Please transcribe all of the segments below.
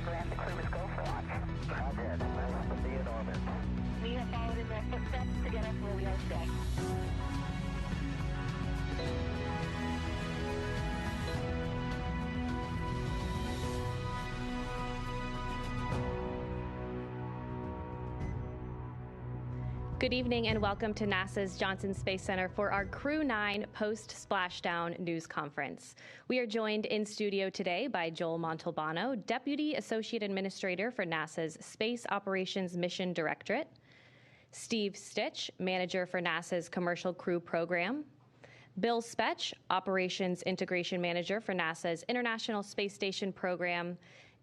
grant the crew is go for launch. Roger, nice to be in orbit. We have followed in their footsteps to get us where we are today. Good evening and welcome to NASA's Johnson Space Center for our Crew 9 post-splashdown news conference. We are joined in studio today by Joel Montalbano, Deputy Associate Administrator for NASA's Space Operations Mission Directorate, Steve Stitch, Manager for NASA's Commercial Crew Program, Bill Spetch, Operations Integration Manager for NASA's International Space Station Program,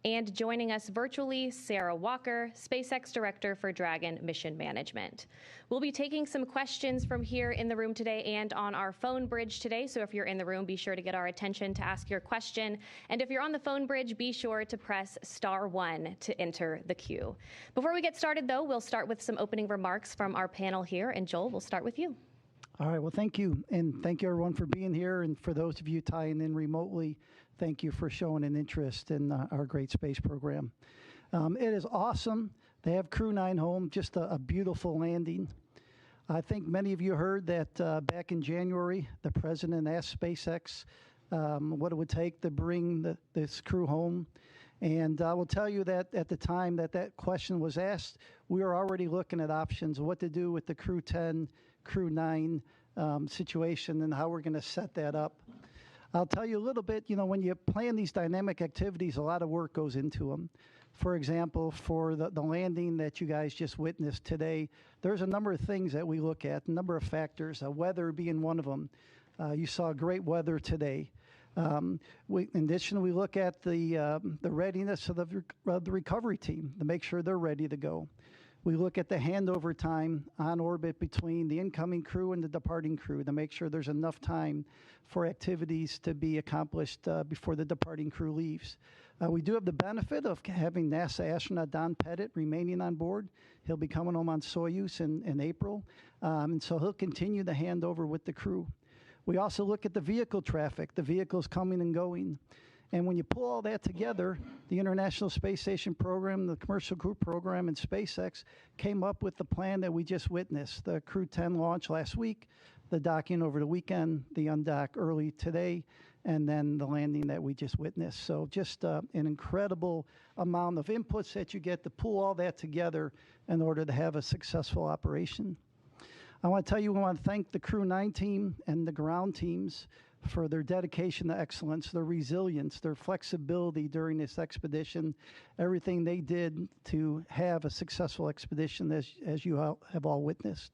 and joining us virtually, Sarah Walker, SpaceX Director for Dragon Mission Management. We'll be taking some questions from here in the room today and on our phone bridge today. So if you're in the room, be sure to get our attention to ask your question. And if you're on the phone bridge, be sure to press *1 to enter the queue. Before we get started, though, we'll start with some opening remarks from our panel here. And Joel, we'll start with you. All right. Well, thank you. And thank you, everyone, for being here. And for those of you tying in remotely, thank you for showing an interest in our great space program. It is awesome to have Crew 9 home, just a beautiful landing. I think many of you heard that back in January, the president asked SpaceX what it would take to bring this crew home. And I will tell you that at the time that question was asked, we were already looking at options, what to do with the Crew 10, Crew 9 situation and how we're going to set that up. I'll tell you a little bit, when you plan these dynamic activities, a lot of work goes into them. For example, for the landing that you guys just witnessed today, there's a number of things that we look at, a number of factors, weather being one of them. You saw great weather today. In addition, we look at the readiness of the recovery team to make sure they're ready to go. We look at the handover time on orbit between the incoming crew and the departing crew to make sure there's enough time for activities to be accomplished before the departing crew leaves. We do have the benefit of having NASA astronaut Don Pettit remaining on board. He'll be coming home on Soyuz in April, and so he'll continue the handover with the crew. We also look at the vehicle traffic, the vehicles coming and going. And when you pull all that together, the International Space Station program, the Commercial Crew program, and SpaceX came up with the plan that we just witnessed. The Crew 10 launch last week, the docking over the weekend, the undock early today, and then the landing that we just witnessed. So just an incredible amount of inputs that you get to pull all that together in order to have a successful operation. I want to tell you, we want to thank the Crew 9 team and the ground teams for their dedication to excellence, their resilience, their flexibility during this expedition, everything they did to have a successful expedition, as you have all witnessed.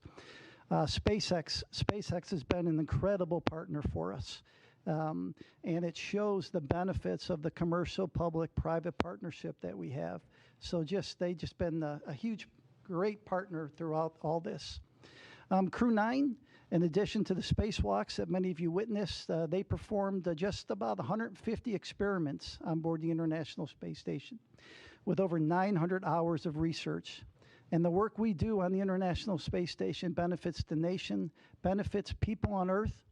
SpaceX has been an incredible partner for us, and it shows the benefits of the commercial-public-private partnership that we have. So they've just been a huge, great partner throughout all this. Crew 9, in addition to the spacewalks that many of you witnessed, they performed just about 150 experiments on board the International Space Station with over 900 hours of research. And the work we do on the International Space Station benefits the nation, benefits people on Earth,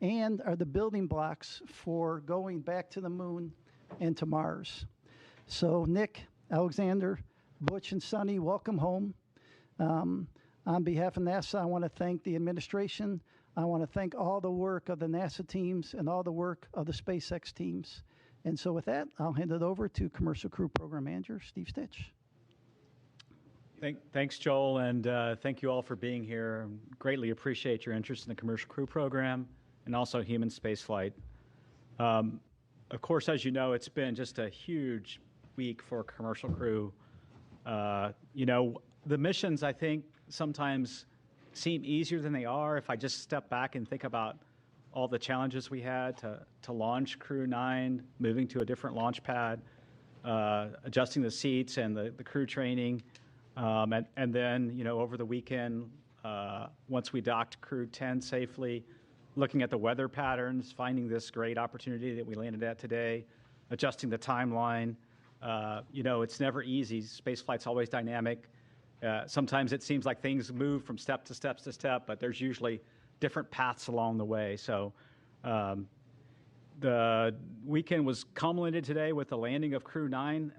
and are the building blocks for going back to the moon and to Mars. So Nick, Alexander, Butch, and Suni, welcome home. On behalf of NASA, I want to thank the administration. I want to thank all the work of the NASA teams and all the work of the SpaceX teams. And so with that, I'll hand it over to Commercial Crew Program Manager, Steve Stitch. Thanks, Joel, and thank you all for being here. Greatly appreciate your interest in the Commercial Crew Program and also human spaceflight. Of course, as you know, it's been just a huge week for Commercial Crew. The missions, I think, sometimes seem easier than they are. If I just step back and think about all the challenges we had to launch Crew 9, moving to a different launch pad, adjusting the seats and the crew training, and then, over the weekend, once we docked Crew 10 safely, looking at the weather patterns, finding this great opportunity that we landed at today, adjusting the timeline. It's never easy. Spaceflight's always dynamic. Sometimes it seems like things move from step to step, but there's usually different paths along the way. So The weekend was culminated today with the landing of Crew 9.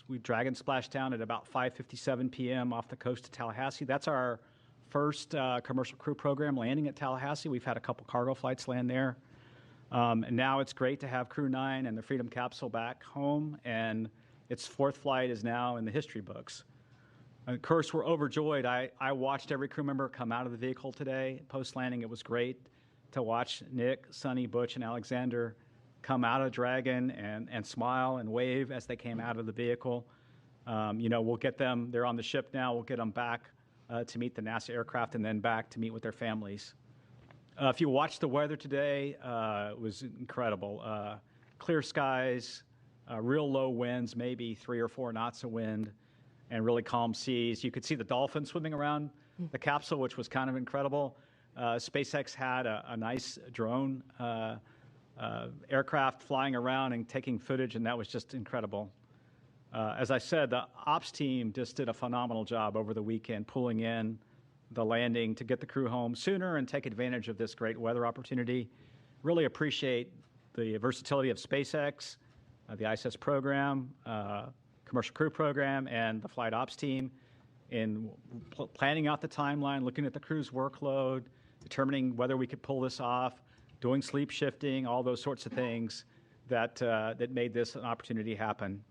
We Dragon splashed down at about 5:57 p.m. off the coast of Tallahassee. That's our first commercial crew program landing at Tallahassee. We've had a couple cargo flights land there. And now it's great to have Crew 9 and the Freedom capsule back home, and its fourth flight is now in the history books. Of course, we're overjoyed. I watched every crew member come out of the vehicle today. Post-landing, it was great to watch Nick, Suni, Butch, and Alexander come out of Dragon and smile and wave as they came out of the vehicle. We'll get them, they're on the ship now, we'll get them back to meet the NASA aircraft and then back to meet with their families. If you watch the weather today, it was incredible. Clear skies, real low winds, maybe 3 or 4 knots of wind, and really calm seas. You could see the dolphins swimming around the capsule, which was kind of incredible. SpaceX had a nice drone aircraft flying around and taking footage, and that was just incredible. As I said, the ops team just did a phenomenal job over the weekend pulling in the landing to get the crew home sooner and take advantage of this great weather opportunity. Really appreciate the versatility of SpaceX, the ISS program, commercial crew program, and the flight ops team in planning out the timeline, looking at the crew's workload, determining whether we could pull this off, doing sleep shifting, all those sorts of things that made this an opportunity happen.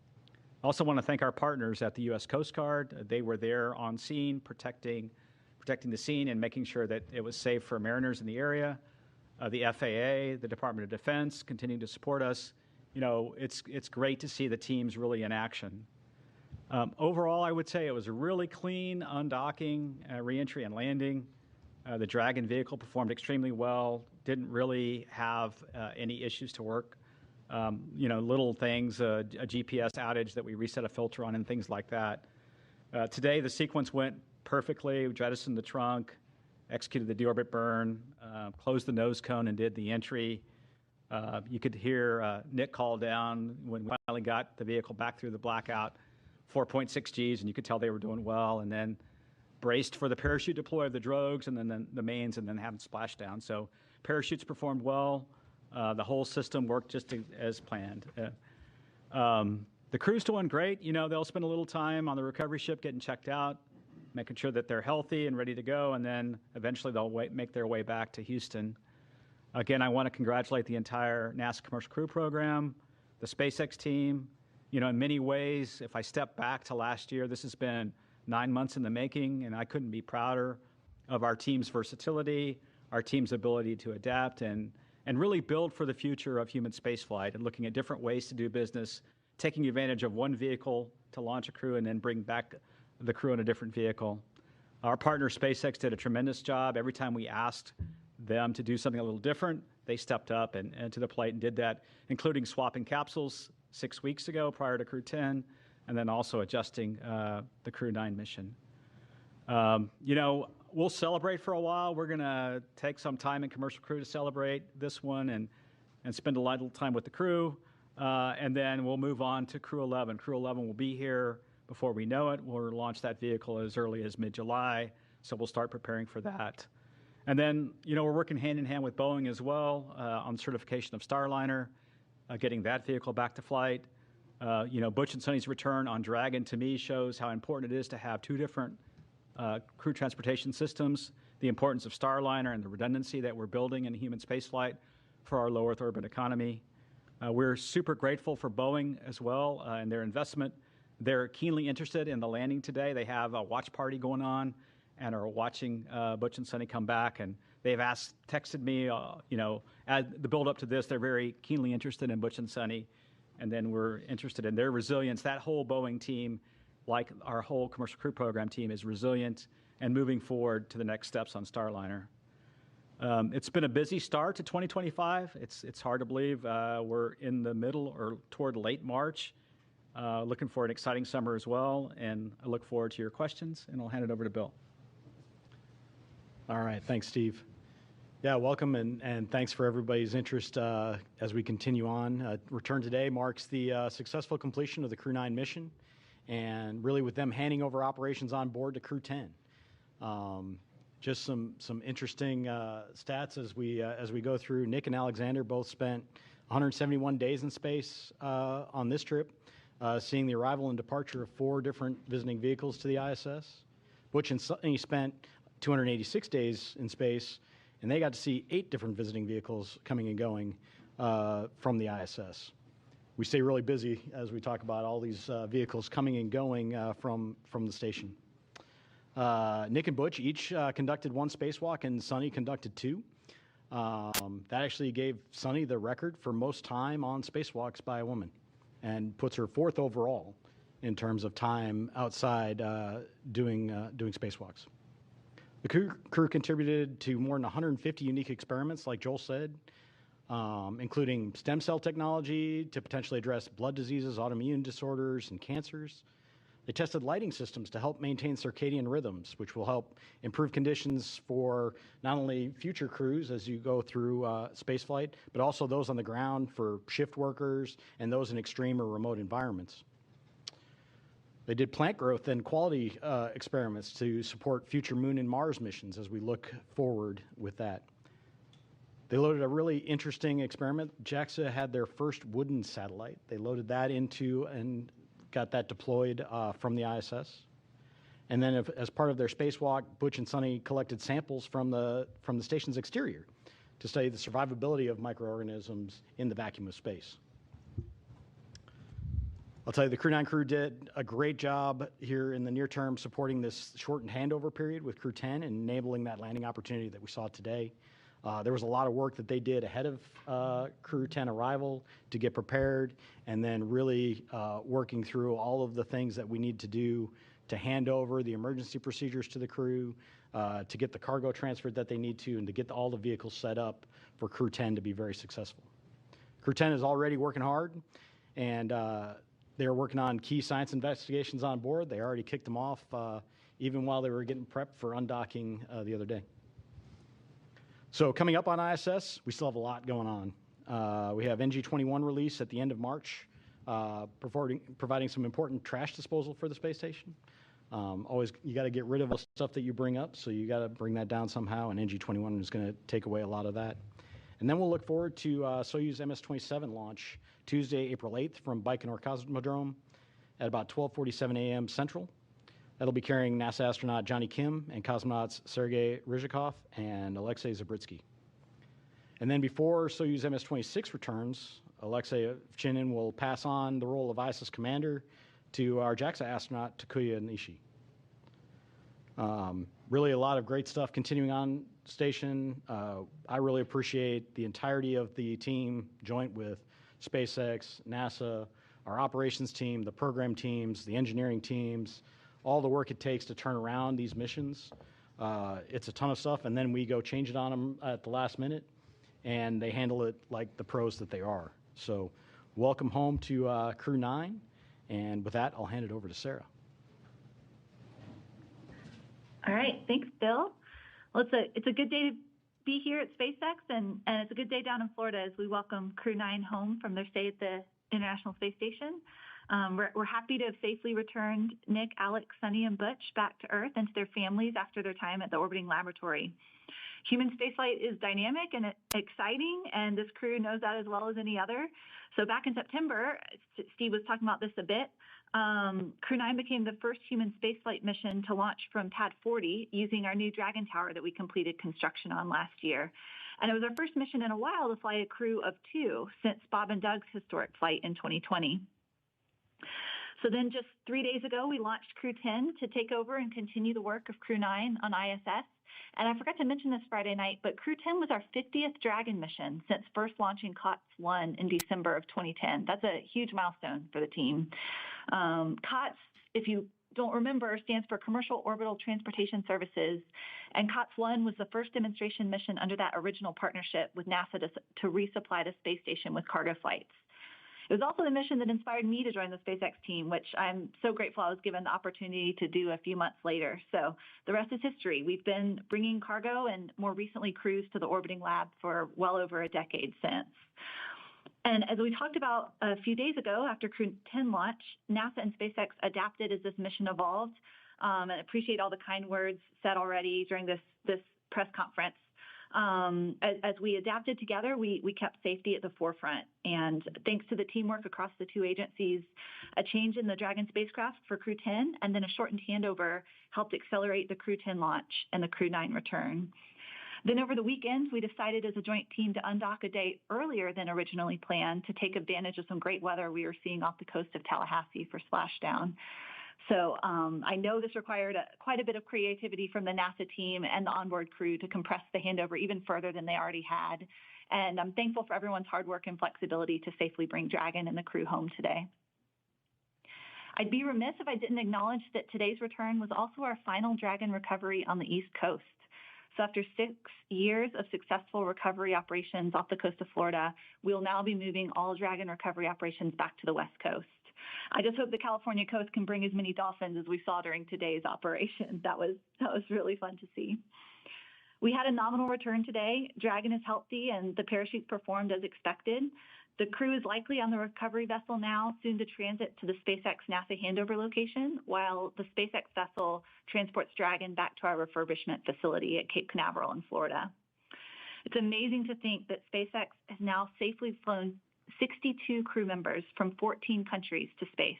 I also want to thank our partners at the U.S. Coast Guard. They were there on scene, protecting the scene and making sure that it was safe for mariners in the area. The FAA, the Department of Defense, continue to support us. It's great to see the teams really in action. Overall, I would say it was a really clean undocking, reentry, and landing. The Dragon vehicle performed extremely well, didn't really have any issues to work. Little things, a GPS outage that we reset a filter on and things like that. Today, the sequence went perfectly. We jettisoned the trunk, executed the deorbit burn, closed the nose cone, and did the entry. You could hear Nick call down when we finally got the vehicle back through the blackout, 4.6 Gs, and you could tell they were doing well, and then braced for the parachute deploy of the drogues and then the mains, and then had them splash down. So parachutes performed well. The whole system worked just as planned. The crew's doing great. They'll spend a little time on the recovery ship getting checked out, making sure that they're healthy and ready to go, and then eventually they'll make their way back to Houston. Again, I want to congratulate the entire NASA Commercial Crew Program, the SpaceX team. In many ways, if I step back to last year, this has been 9 months in the making, and I couldn't be prouder of our team's versatility, our team's ability to adapt, and really build for the future of human spaceflight and looking at different ways to do business, taking advantage of one vehicle to launch a crew and then bring back the crew in a different vehicle. Our partner SpaceX did a tremendous job. Every time we asked them to do something a little different, they stepped up and to the plate and did that, including swapping capsules 6 weeks ago prior to Crew 10, and then also adjusting the Crew 9 mission. We'll celebrate for a while. We're going to take some time in Commercial Crew to celebrate this one and spend a little time with the crew, and then we'll move on to Crew 11. Crew 11 will be here before we know it. We'll launch that vehicle as early as mid-July, so we'll start preparing for that. And then, we're working hand in hand with Boeing as well on certification of Starliner, getting that vehicle back to flight. Butch and Suni's return on Dragon, to me, shows how important it is to have 2 different crew transportation systems, the importance of Starliner and the redundancy that we're building in human spaceflight for our low Earth orbit economy. We're super grateful for Boeing as well and their investment. They're keenly interested in the landing today. They have a watch party going on and are watching Butch and Suni come back. And they've texted me, as the build up to this, they're very keenly interested in Butch and Suni. And then we're interested in their resilience. That whole Boeing team, like our whole Commercial Crew Program team, is resilient and moving forward to the next steps on Starliner. It's been a busy start to 2025. It's hard to believe we're in the middle or toward late March. Looking for an exciting summer as well, and I look forward to your questions, and I'll hand it over to Bill. All right, thanks, Steve. Yeah, welcome, and thanks for everybody's interest as we continue on. Return today marks the successful completion of the Crew 9 mission, and really with them handing over operations on board to Crew 10. Just some interesting stats as we go through. Nick and Alexander both spent 171 days in space on this trip, seeing the arrival and departure of 4 different visiting vehicles to the ISS. Butch and Suni spent 286 days in space, and they got to see 8 different visiting vehicles coming and going from the ISS. We stay really busy as we talk about all these vehicles coming and going from the station. Nick and Butch each conducted 1 spacewalk, and Suni conducted 2. That actually gave Suni the record for most time on spacewalks by a woman, and puts her 4th overall in terms of time outside doing spacewalks. The crew contributed to more than 150 unique experiments, like Joel said, including stem cell technology to potentially address blood diseases, autoimmune disorders, and cancers. They tested lighting systems to help maintain circadian rhythms, which will help improve conditions for not only future crews as you go through spaceflight, but also those on the ground for shift workers and those in extreme or remote environments. They did plant growth and quality experiments to support future Moon and Mars missions as we look forward with that. They loaded a really interesting experiment. JAXA had their first wooden satellite. They loaded that into and got that deployed from the ISS. And then as part of their spacewalk, Butch and Suni collected samples from the station's exterior to study the survivability of microorganisms in the vacuum of space. I'll tell you, the Crew 9 crew did a great job here in the near term supporting this shortened handover period with Crew 10 and enabling that landing opportunity that we saw today. There was a lot of work that they did ahead of Crew 10 arrival to get prepared, and then really working through all of the things that we need to do to hand over the emergency procedures to the crew, to get the cargo transferred that they need to, and to get all the vehicles set up for Crew 10 to be very successful. Crew 10 is already working hard, and they're working on key science investigations on board. They already kicked them off even while they were getting prepped for undocking the other day. So coming up on ISS, we still have a lot going on. We have NG-21 release at the end of March, providing some important trash disposal for the space station. Always, you got to get rid of the stuff that you bring up, so you got to bring that down somehow, and NG-21 is going to take away a lot of that. And then we'll look forward to Soyuz MS-27 launch Tuesday, April 8th from Baikonur Cosmodrome at about 12:47 a.m. Central. That'll be carrying NASA astronaut Johnny Kim and cosmonauts Sergei Ryzhikov and Alexei Zabritsky. And then before Soyuz MS-26 returns, Alexei Ovchinin will pass on the role of ISS commander to our JAXA astronaut Takuya Nishi. Really a lot of great stuff continuing on station. I really appreciate the entirety of the team, joint with SpaceX, NASA, our operations team, the program teams, the engineering teams, all the work it takes to turn around these missions. It's a ton of stuff, and then we go change it on them at the last minute, and they handle it like the pros that they are. So welcome home to Crew 9, and with that, I'll hand it over to Sarah. All right, thanks, Bill. Well, it's a good day to be here at SpaceX, and it's a good day down in Florida as we welcome Crew 9 home from their stay at the International Space Station. We're happy to have safely returned Nick, Alex, Suni, and Butch back to Earth and to their families after their time at the orbiting laboratory. Human spaceflight is dynamic and exciting, and this crew knows that as well as any other. So back in September, Steve was talking about this a bit, Crew 9 became the first human spaceflight mission to launch from Pad 40 using our new Dragon Tower that we completed construction on last year. And it was our first mission in a while to fly a crew of 2 since Bob and Doug's historic flight in 2020. So then just 3 days ago, we launched Crew 10 to take over and continue the work of Crew 9 on ISS. And I forgot to mention this Friday night, but Crew 10 was our 50th Dragon mission since first launching COTS 1 in December of 2010. That's a huge milestone for the team. COTS, if you don't remember, stands for Commercial Orbital Transportation Services. And COTS 1 was the first demonstration mission under that original partnership with NASA to resupply the space station with cargo flights. It was also the mission that inspired me to join the SpaceX team, which I'm so grateful I was given the opportunity to do a few months later. So the rest is history. We've been bringing cargo and more recently crews to the orbiting lab for well over a decade since. And as we talked about a few days ago after Crew 10 launch, NASA and SpaceX adapted as this mission evolved. And I appreciate all the kind words said already during this press conference. As we adapted together, we kept safety at the forefront. And thanks to the teamwork across the two agencies, a change in the Dragon spacecraft for Crew 10 and then a shortened handover helped accelerate the Crew 10 launch and the Crew 9 return. Then over the weekend, we decided as a joint team to undock a day earlier than originally planned to take advantage of some great weather we were seeing off the coast of Tallahassee for splashdown. So I know this required quite a bit of creativity from the NASA team and the onboard crew to compress the handover even further than they already had. And I'm thankful for everyone's hard work and flexibility to safely bring Dragon and the crew home today. I'd be remiss if I didn't acknowledge that today's return was also our final Dragon recovery on the East Coast. So after 6 years of successful recovery operations off the coast of Florida, we'll now be moving all Dragon recovery operations back to the West Coast. I just hope the California coast can bring as many dolphins as we saw during today's operation. That was really fun to see. We had a nominal return today. Dragon is healthy and the parachutes performed as expected. The crew is likely on the recovery vessel now, soon to transit to the SpaceX NASA handover location, while the SpaceX vessel transports Dragon back to our refurbishment facility at Cape Canaveral in Florida. It's amazing to think that SpaceX has now safely flown 62 crew members from 14 countries to space,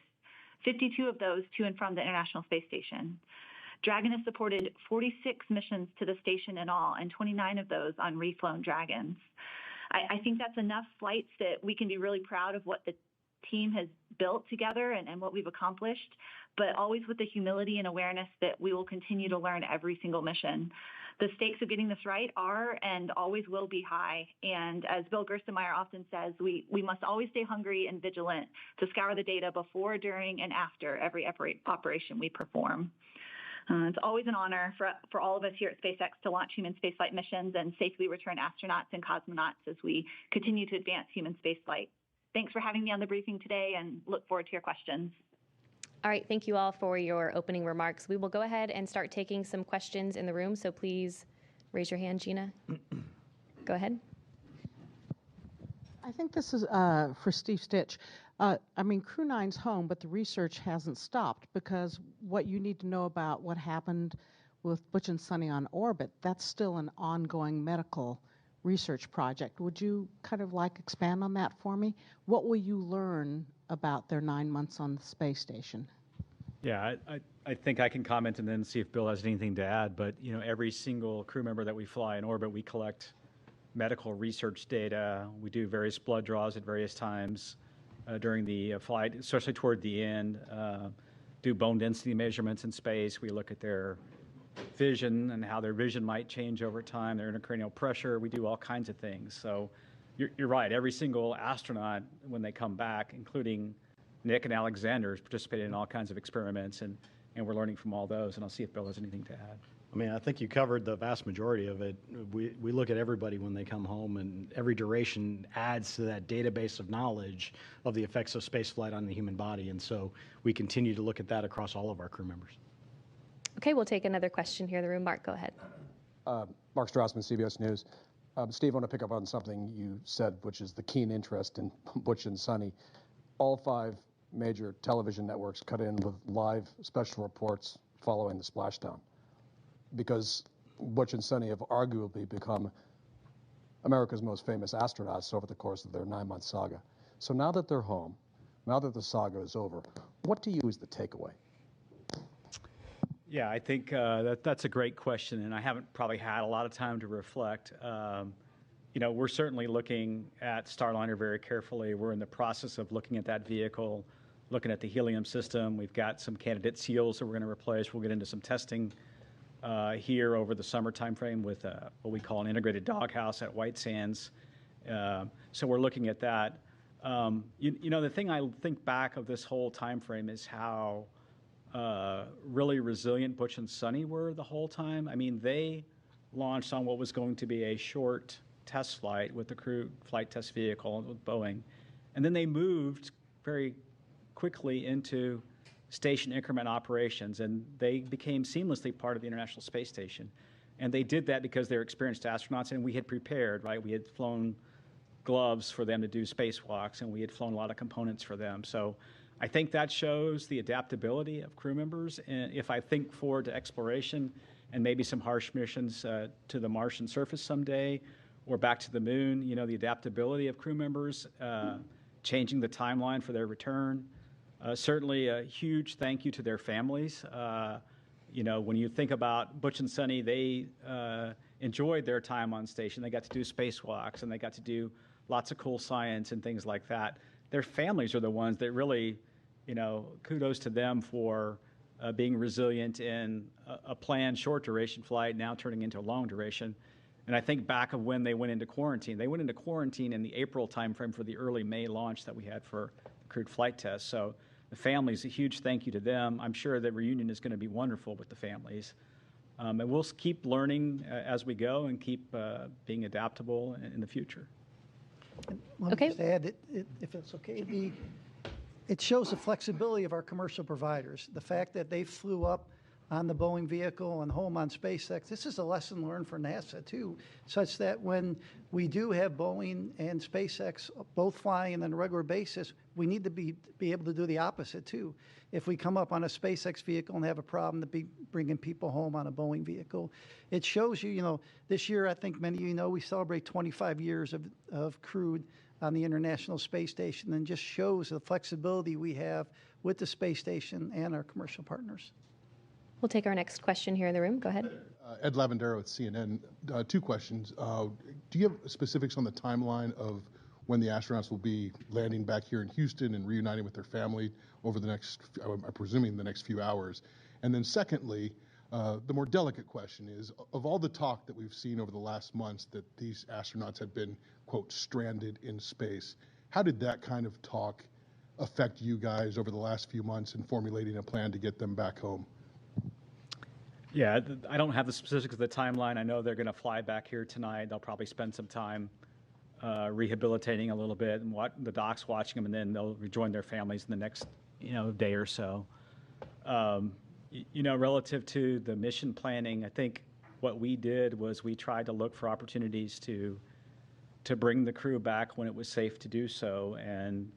52 of those to and from the International Space Station. Dragon has supported 46 missions to the station in all, and 29 of those on reflown Dragons. I think that's enough flights that we can be really proud of what the team has built together and what we've accomplished, but always with the humility and awareness that we will continue to learn every single mission. The stakes of getting this right are and always will be high. And as Bill Gerstenmaier often says, we must always stay hungry and vigilant to scour the data before, during, and after every operation we perform. It's always an honor for all of us here at SpaceX to launch human spaceflight missions and safely return astronauts and cosmonauts as we continue to advance human spaceflight. Thanks for having me on the briefing today and look forward to your questions. All right, thank you all for your opening remarks. We will go ahead and start taking some questions in the room, so please raise your hand, Gina. Go ahead. I think this is for Steve Stitch. Crew 9's home, but the research hasn't stopped because what you need to know about what happened with Butch and Suni on orbit, that's still an ongoing medical research project. Would you kind of expand on that for me? What will you learn about their 9 months on the space station? Yeah, I think I can comment and then see if Bill has anything to add. But, every single crew member that we fly in orbit, we collect medical research data. We do various blood draws at various times during the flight, especially toward the end. Do bone density measurements in space. We look at their vision and how their vision might change over time, their intracranial pressure. We do all kinds of things. So you're right. Every single astronaut, when they come back, including Nick and Alexander, is participating in all kinds of experiments, and we're learning from all those. And I'll see if Bill has anything to add. I think you covered the vast majority of it. We look at everybody when they come home, and every duration adds to that database of knowledge of the effects of spaceflight on the human body. And so we continue to look at that across all of our crew members. Okay, we'll take another question here in the room. Mark, go ahead. Mark Strassman, CBS News. Steve, I want to pick up on something you said, which is the keen interest in Butch and Suni. All 5 major television networks cut in with live special reports following the splashdown, because Butch and Suni have arguably become America's most famous astronauts over the course of their 9-month saga. So now that they're home, now that the saga is over, what do you is the takeaway? Yeah, I think that's a great question, and I haven't probably had a lot of time to reflect. We're certainly looking at Starliner very carefully. We're in the process of looking at that vehicle, looking at the helium system. We've got some candidate seals that we're going to replace. We'll get into some testing here over the summer timeframe with what we call an integrated doghouse at White Sands. So we're looking at that. The thing I think back of this whole timeframe is how really resilient Butch and Suni were the whole time. They launched on what was going to be a short test flight with the crew flight test vehicle with Boeing. And then they moved very quickly into station increment operations, and they became seamlessly part of the International Space Station. And they did that because they're experienced astronauts, and we had prepared, right? We had flown gloves for them to do spacewalks, and we had flown a lot of components for them. So I think that shows the adaptability of crew members. And if I think forward to exploration, and maybe some harsh missions to the Martian surface someday, or back to the moon. You know, the adaptability of crew members, changing the timeline for their return. Certainly a huge thank you to their families. You know, when you think about Butch and Suni, they enjoyed their time on station. They got to do spacewalks, and they got to do lots of cool science and things like that. Their families are the ones that really, you know, kudos to them for being resilient in a planned short duration flight now turning into a long duration. And I think back of when they went into quarantine. They went into quarantine in the April timeframe for the early May launch that we had for the crewed flight test. So the families, a huge thank you to them. I'm sure the reunion is going to be wonderful with the families. And we'll keep learning as we go and keep being adaptable in the future. Let me just add, if it's okay, it shows the flexibility of our commercial providers. The fact that they flew up on the Boeing vehicle and home on SpaceX, this is a lesson learned for NASA too, such that when we do have Boeing and SpaceX both flying on a regular basis, we need to be able to do the opposite too. If we come up on a SpaceX vehicle and have a problem to be bringing people home on a Boeing vehicle, it shows you, you know, this year, I think many of you know, we celebrate 25 years of crewed on the International Space Station, and just shows the flexibility we have with the space station and our commercial partners. We'll take our next question here in the room. Go ahead. Ed Lavendero with CNN. Two questions. Do you have specifics on the timeline of when the astronauts will be landing back here in Houston and reuniting with their family over the next, I'm presuming, the next few hours? And then secondly, the more delicate question is, of all the talk that we've seen over the last months that these astronauts had been, quote, stranded in space, how did that kind of talk affect you guys over the last few months in formulating a plan to get them back home? Yeah, I don't have the specifics of the timeline. I know they're going to fly back here tonight. They'll probably spend some time rehabilitating a little bit, and the doc's watching them, and then they'll rejoin their families in the next, you know, day or so. You know, relative to the mission planning, I think what we did was we tried to look for opportunities to bring the crew back when it was safe to do so. And,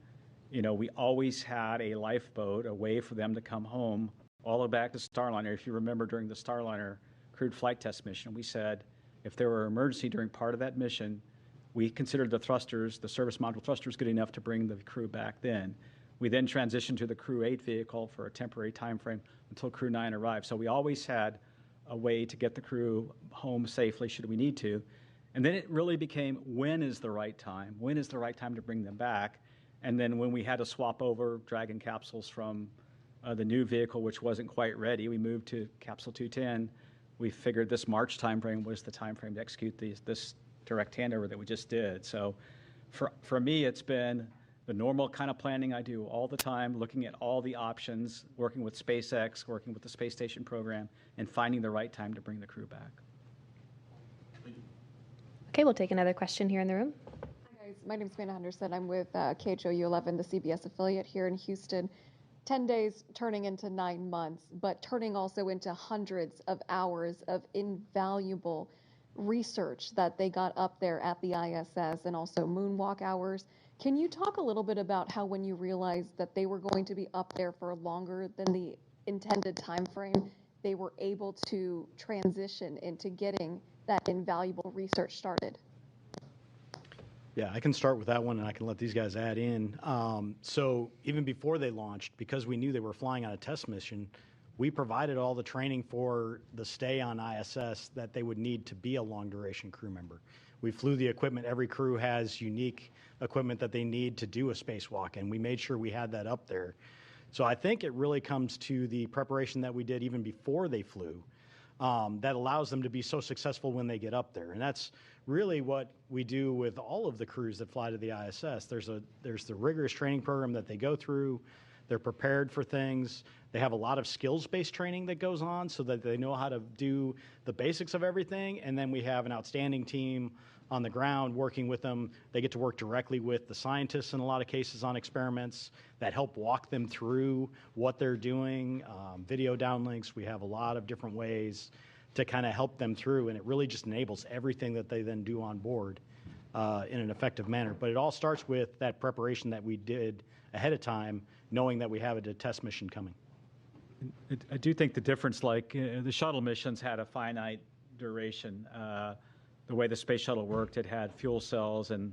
you know, we always had a lifeboat, a way for them to come home, all the way back to Starliner. If you remember, during the Starliner crewed flight test mission, we said if there were an emergency during part of that mission, we considered the thrusters, the service module thrusters, good enough to bring the crew back then. We then transitioned to the Crew 8 vehicle for a temporary time frame until Crew 9 arrived. So we always had a way to get the crew home safely should we need to. And then it really became, when is the right time? When is the right time to bring them back? And then when we had to swap over Dragon capsules from the new vehicle, which wasn't quite ready, we moved to Capsule 210. We figured this March timeframe was the timeframe to execute this direct handover that we just did. So for me, it's been the normal kind of planning I do all the time, looking at all the options, working with SpaceX, working with the space station program, and finding the right time to bring the crew back. Okay, we'll take another question here in the room. Hi guys, my name is Amanda Henderson. I'm with KHOU11, the CBS affiliate here in Houston. 10 days turning into 9 months, but turning also into hundreds of hours of invaluable research that they got up there at the ISS, and also moonwalk hours. Can you talk a little bit about how, when you realized that they were going to be up there for longer than the intended time frame, they were able to transition into getting that invaluable research started? Yeah, I can start with that one, and I can let these guys add in. So even before they launched, because we knew they were flying on a test mission, we provided all the training for the stay on ISS that they would need to be a long-duration crew member. We flew the equipment. Every crew has unique equipment that they need to do a spacewalk, and we made sure we had that up there. So I think it really comes to the preparation that we did even before they flew that allows them to be so successful when they get up there. And that's really what we do with all of the crews that fly to the ISS. There's the rigorous training program that they go through. They're prepared for things. They have a lot of skills-based training that goes on so that they know how to do the basics of everything. And then we have an outstanding team on the ground working with them. They get to work directly with the scientists in a lot of cases on experiments that help walk them through what they're doing, video downlinks. We have a lot of different ways to kind of help them through, and it really just enables everything that they then do on board in an effective manner. But it all starts with that preparation that we did ahead of time, knowing that we have a test mission coming. I do think the difference, like the shuttle missions had a finite duration. The way the space shuttle worked, it had fuel cells, and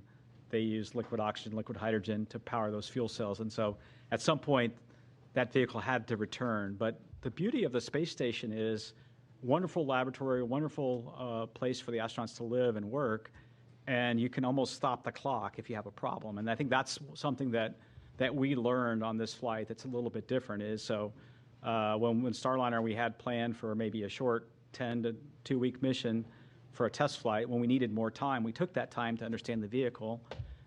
they used liquid oxygen, liquid hydrogen to power those fuel cells. And so at some point, that vehicle had to return. But the beauty of the space station is wonderful laboratory, wonderful place for the astronauts to live and work, and you can almost stop the clock if you have a problem. And I think that's something that we learned on this flight that's a little bit different is, so when Starliner we had planned for maybe a short 10 to 2 week mission for a test flight, when we needed more time, we took that time to understand the vehicle.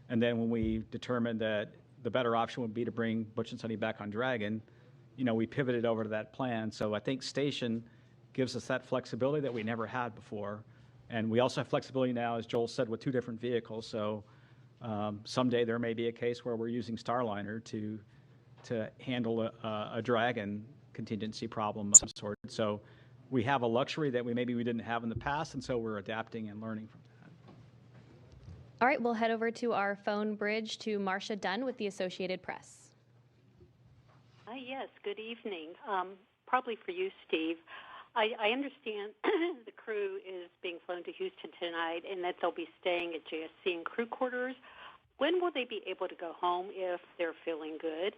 And then when we determined that the better option would be to bring Butch and Suni back on Dragon, we pivoted over to that plan. So I think Station gives us that flexibility that we never had before. And we also have flexibility now, as Joel said, with 2 different vehicles. So someday there may be a case where we're using Starliner to handle a Dragon contingency problem of some sort. So we have a luxury that we didn't have in the past, and so we're adapting and learning from that. All right, we'll head over to our phone bridge to Marcia Dunn with the Associated Press. Yes, good evening. Probably for you, Steve. I understand the crew is being flown to Houston tonight and that they'll be staying at JSC and crew quarters. When will they be able to go home if they're feeling good?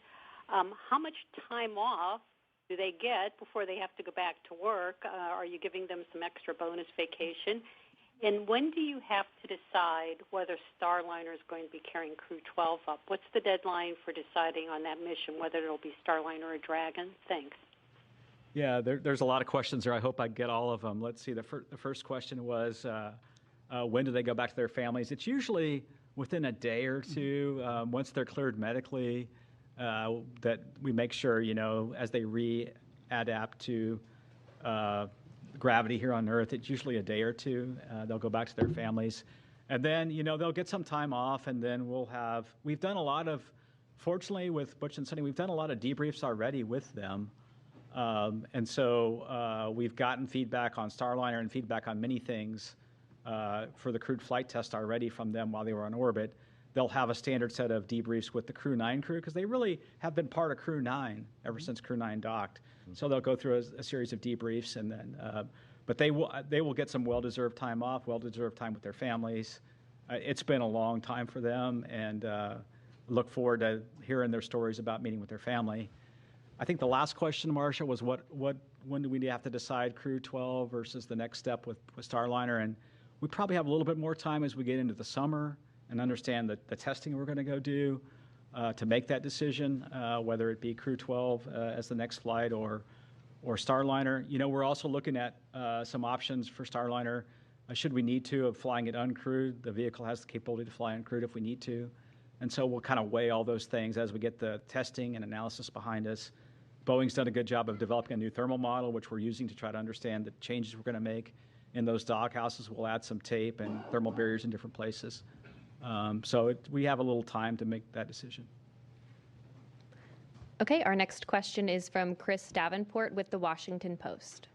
How much time off do they get before they have to go back to work? Are you giving them some extra bonus vacation? And when do you have to decide whether Starliner is going to be carrying Crew 12 up? What's the deadline for deciding on that mission, whether it'll be Starliner or Dragon? Thanks. Yeah, there's a lot of questions there. I hope I get all of them. Let's see. The first question was, when do they go back to their families? It's usually within a day or two, once they're cleared medically, that we make sure, as they readapt to gravity here on Earth, it's usually a day or two. They'll go back to their families. And then, they'll get some time off, and then we've done a lot of, fortunately with Butch and Suni, we've done a lot of debriefs already with them. And so we've gotten feedback on Starliner and feedback on many things for the crewed flight test already from them while they were on orbit. They'll have a standard set of debriefs with the Crew 9 crew because they really have been part of Crew 9 ever since Crew 9 docked. So they'll go through a series of debriefs, and then, but they will get some well-deserved time off, well-deserved time with their families. It's been a long time for them, and look forward to hearing their stories about meeting with their family. I think the last question, Marcia, was when do we have to decide Crew 12 versus the next step with Starliner? And we probably have a little bit more time as we get into the summer and understand the testing we're going to go do to make that decision, whether it be Crew 12 as the next flight or Starliner. We're also looking at some options for Starliner should we need to, of flying it uncrewed. The vehicle has the capability to fly uncrewed if we need to. And so we'll kind of weigh all those things as we get the testing and analysis behind us. Boeing's done a good job of developing a new thermal model, which we're using to try to understand the changes we're going to make in those dock houses. We'll add some tape and thermal barriers in different places. So we have a little time to make that decision. Okay, our next question is from Chris Davenport with the Washington Post.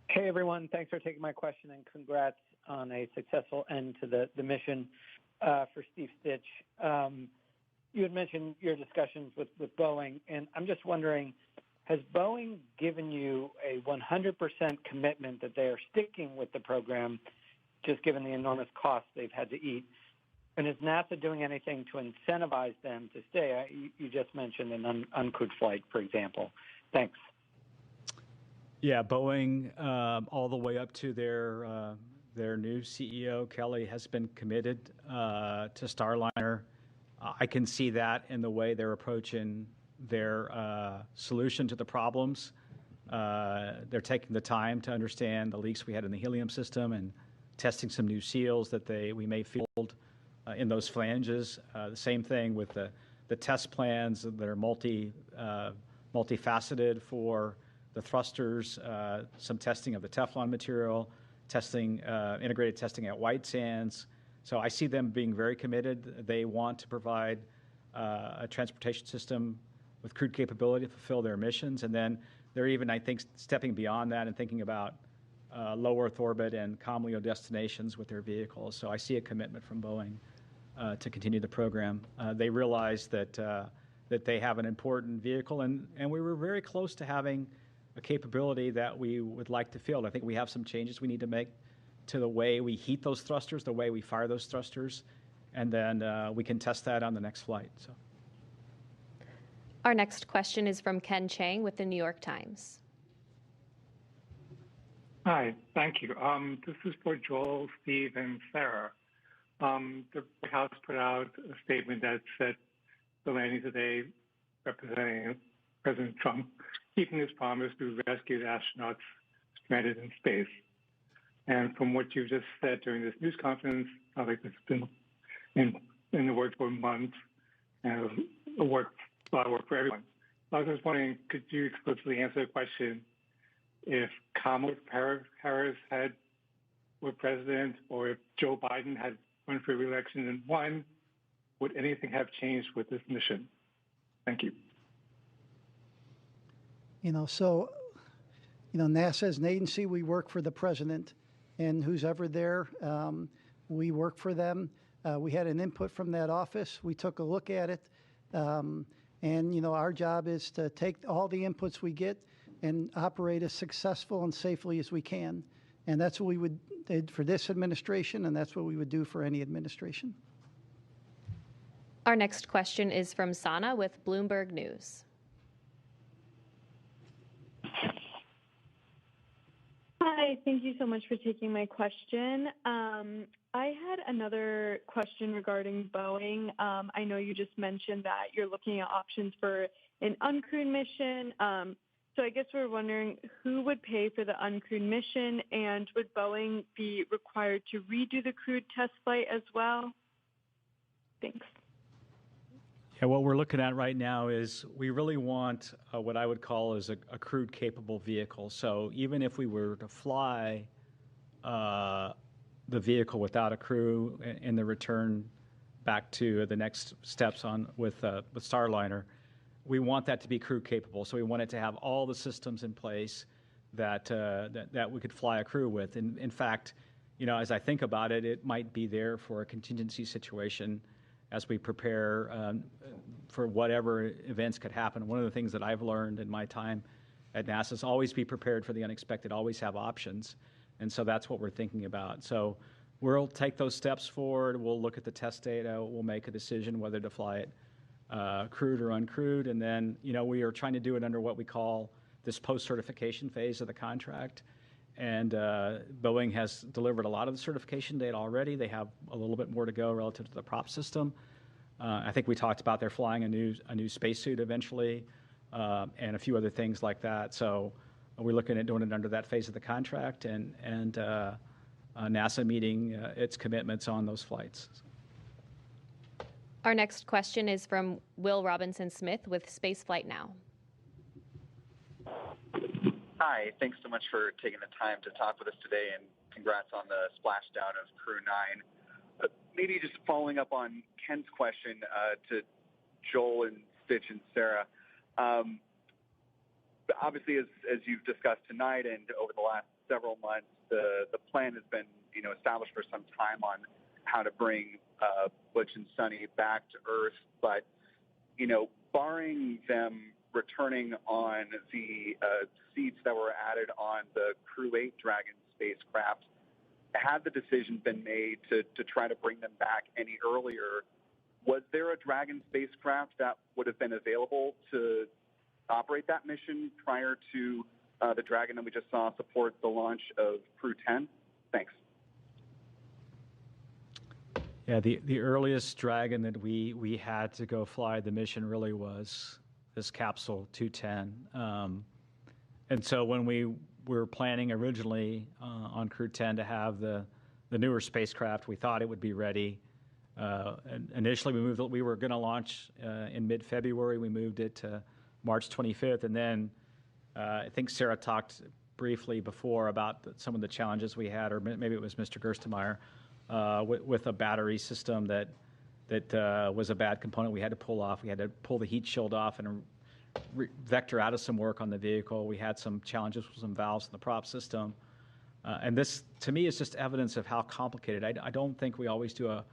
Hey, everyone. Thanks for taking my question, and congrats on a successful end to the mission for Steve Stitch. You had mentioned your discussions with Boeing, and I'm just wondering, has Boeing given you a 100% commitment that they are sticking with the program, just given the enormous costs they've had to eat? And is NASA doing anything to incentivize them to stay? You just mentioned an uncrewed flight, for example. Thanks. Yeah, Boeing, all the way up to their new CEO, Kelly, has been committed to Starliner. I can see that in the way they're approaching their solution to the problems. They're taking the time to understand the leaks we had in the helium system and testing some new seals that we may field in those flanges. The same thing with the test plans that are multifaceted for the thrusters, some testing of the Teflon material, integrated testing at White Sands. So I see them being very committed. They want to provide a transportation system with crewed capability to fulfill their missions. And then they're even, I think, stepping beyond that and thinking about low Earth orbit and COMLEO destinations with their vehicles. So I see a commitment from Boeing to continue the program. They realize that that they have an important vehicle, and we were very close to having a capability that we would like to field. I think we have some changes we need to make to the way we heat those thrusters, the way we fire those thrusters, and then we can test that on the next flight. So. Our next question is from Ken Chang with the New York Times. Hi, thank you. This is for Joel, Steve, and Sarah. The White House put out a statement that said the landing today, representing President Trump, keeping his promise to rescue the astronauts stranded in space. And from what you just said during this news conference, I think it's been in the works for months, and a lot of work for everyone. I was just wondering, could you explicitly answer the question, if Kamala Harris were president, or if Joe Biden had run for re-election and won, would anything have changed with this mission? Thank you. NASA is an agency. We work for the president, and who's ever there, we work for them. We had an input from that office. We took a look at it, and our job is to take all the inputs we get and operate as successful and safely as we can. And that's what we would do for this administration, and that's what we would do for any administration. Our next question is from Sana with Bloomberg News. Hi, thank you so much for taking my question. I had another question regarding Boeing. I know you just mentioned that you're looking at options for an uncrewed mission. So I guess we're wondering who would pay for the uncrewed mission, and would Boeing be required to redo the crewed test flight as well? Thanks. Yeah, what we're looking at right now is we really want what I would call is a crewed capable vehicle. So even if we were to fly the vehicle without a crew in the return back to the next steps on with Starliner, we want that to be crew capable. So we want it to have all the systems in place that that we could fly a crew with. And in fact, as I think about it, it might be there for a contingency situation as we prepare for whatever events could happen. One of the things that I've learned in my time at NASA is always be prepared for the unexpected, always have options. And so that's what we're thinking about. So we'll take those steps forward. We'll look at the test data. We'll make a decision whether to fly it crewed or uncrewed. And then, we are trying to do it under what we call this post-certification phase of the contract. And Boeing has delivered a lot of the certification data already. They have a little bit more to go relative to the prop system. I think we talked about they're flying a new spacesuit eventually, and a few other things like that. So we're looking at doing it under that phase of the contract, and NASA meeting its commitments on those flights. Our next question is from Will Robinson-Smith with Spaceflight Now. Hi, thanks so much for taking the time to talk with us today, and congrats on the splashdown of Crew 9. Maybe just following up on Ken's question to Joel and Stitch and Sarah. Obviously, as you've discussed tonight and over the last several months, the plan has been established for some time on how to bring Butch and Suni back to Earth. But, barring them returning on the seats that were added on the Crew 8 Dragon spacecraft, had the decision been made to try to bring them back any earlier, was there a Dragon spacecraft that would have been available to operate that mission prior to the Dragon that we just saw support the launch of Crew 10? Thanks. Yeah, the earliest Dragon that we had to go fly the mission really was this capsule 210. And so when we were planning originally on Crew 10 to have the newer spacecraft, we thought it would be ready. And initially, we were going to launch in mid-February. We moved it to March 25th. And then I think Sarah talked briefly before about some of the challenges we had, or maybe it was Mr. Gerstenmaier, with a battery system that was a bad component we had to pull off. We had to pull the heat shield off and vector out of some work on the vehicle. We had some challenges with some valves in the prop system. And this, to me, is just evidence of how complicated. I don't think we always do a